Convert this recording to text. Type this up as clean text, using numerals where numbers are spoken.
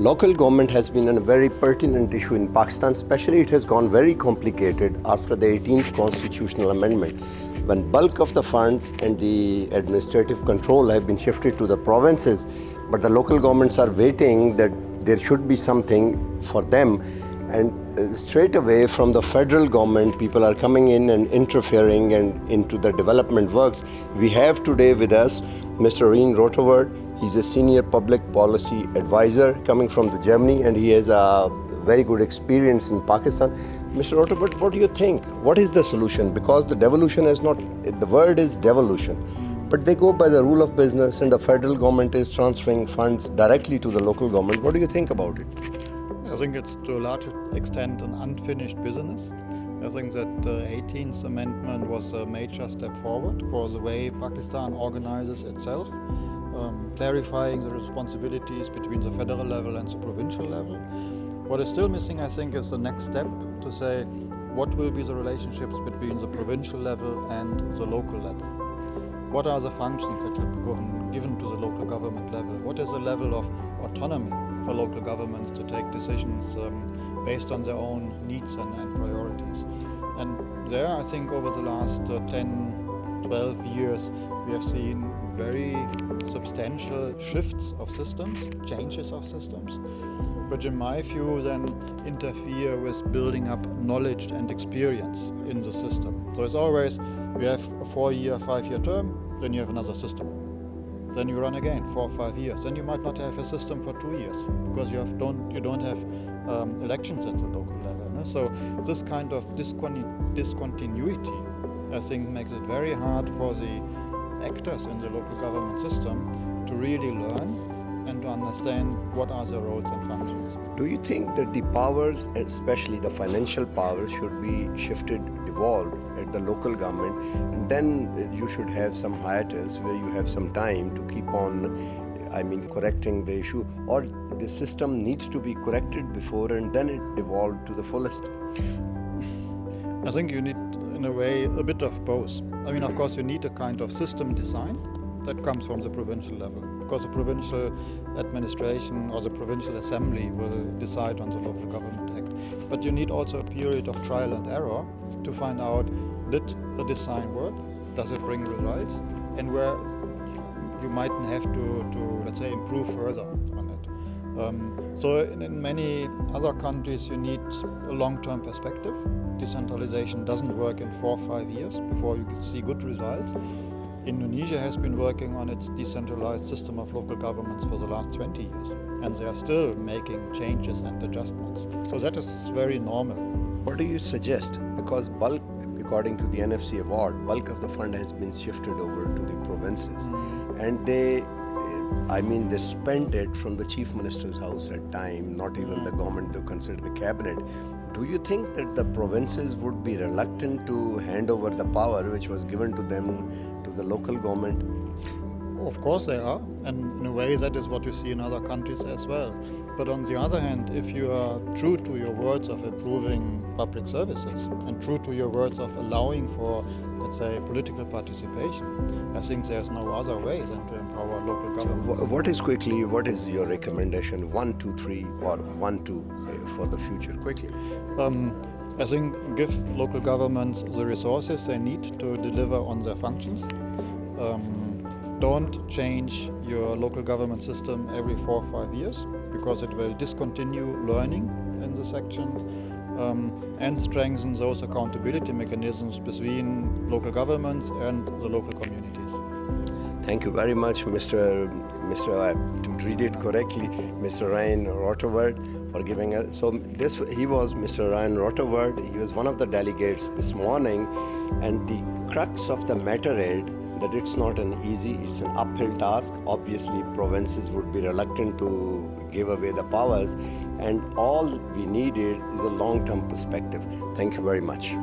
Local government has been a very pertinent issue in Pakistan, especially it has gone very complicated after the 18th constitutional amendment, when bulk of the funds and the administrative control have been shifted to the provinces, but the local governments are waiting that there should be something for them. And straight away from the federal government, people are coming in and interfering and into the development works. We have today with us Mr. Rein Roteward. He's a senior public policy advisor coming from the Germany, and he has a very good experience in Pakistan. Mr. Roteward, what do you think? What is the solution? Because the devolution is not, the word is devolution, but they go by the rule of business and the federal government is transferring funds directly to the local government. What do you think about it? I think it's to a large extent an unfinished business. I think that the 18th Amendment was a major step forward for the way Pakistan organizes itself, clarifying the responsibilities between the federal level and the provincial level. What is still missing, I think, is the next step to say what will be the relationships between the provincial level and the local level. What are the functions that should be given to the local government level? What is the level of autonomy for local governments to take decisions based on their own needs and priorities? And there, I think over the last 10, 12 years, we have seen very substantial shifts of systems, changes of systems, which in my view then interfere with building up knowledge and experience in the system. So it's always, you have a 4-year, 5-year term, then you have another system. Then you run again 4 or 5 years. Then you might not have a system for 2 years because you don't have elections at the local level. No? So this kind of discontinuity, I think, makes it very hard for the actors in the local government system to really learn and to understand what are their roles and functions. Do you think that the powers, especially the financial powers, should be shifted, devolved at the local government, and then you should have some hiatus where you have some time to keep on, correcting the issue, or the system needs to be corrected before and then it devolved to the fullest? I think you need, in a way, a bit of both. Of course, you need a kind of system design that comes from the provincial level, because the provincial administration or the provincial assembly will decide on the local government act. But you need also a period of trial and error to find out, did the design work, does it bring results, and where you might have to let's say, improve further on it. So in many other countries you need a long-term perspective. Decentralization doesn't work in 4 or 5 years before you see good results. Indonesia has been working on its decentralized system of local governments for the last 20 years, and they are still making changes and adjustments. So that is very normal. What do you suggest? Because bulk, according to the NFC award, bulk of the fund has been shifted over to the provinces, and they spent it from the chief minister's house at time, not even the government to consider the cabinet. Do you think that the provinces would be reluctant to hand over the power which was given to them to the local government? Of course they are, and in a way that is what you see in other countries as well. But on the other hand, if you are true to your words of improving public services and true to your words of allowing for, let's say, political participation, I think there's no other way than to empower local government. What is your recommendation? 1, 2, 3, or 1, 2 for the future? Quickly. I think give local governments the resources they need to deliver on their functions. Don't change your local government system every 4 or 5 years, because it will discontinue learning in the sections, and strengthen those accountability mechanisms between local governments and the local communities. Thank you very much, Mr. To read it correctly, Mr. Rein Roteward, for giving us. So he was Mr. Rein Roteward. He was one of the delegates this morning, and the crux of the matter is that it's not it's an uphill task. Obviously, provinces would be reluctant to give away the powers, and all we needed is a long-term perspective. Thank you very much.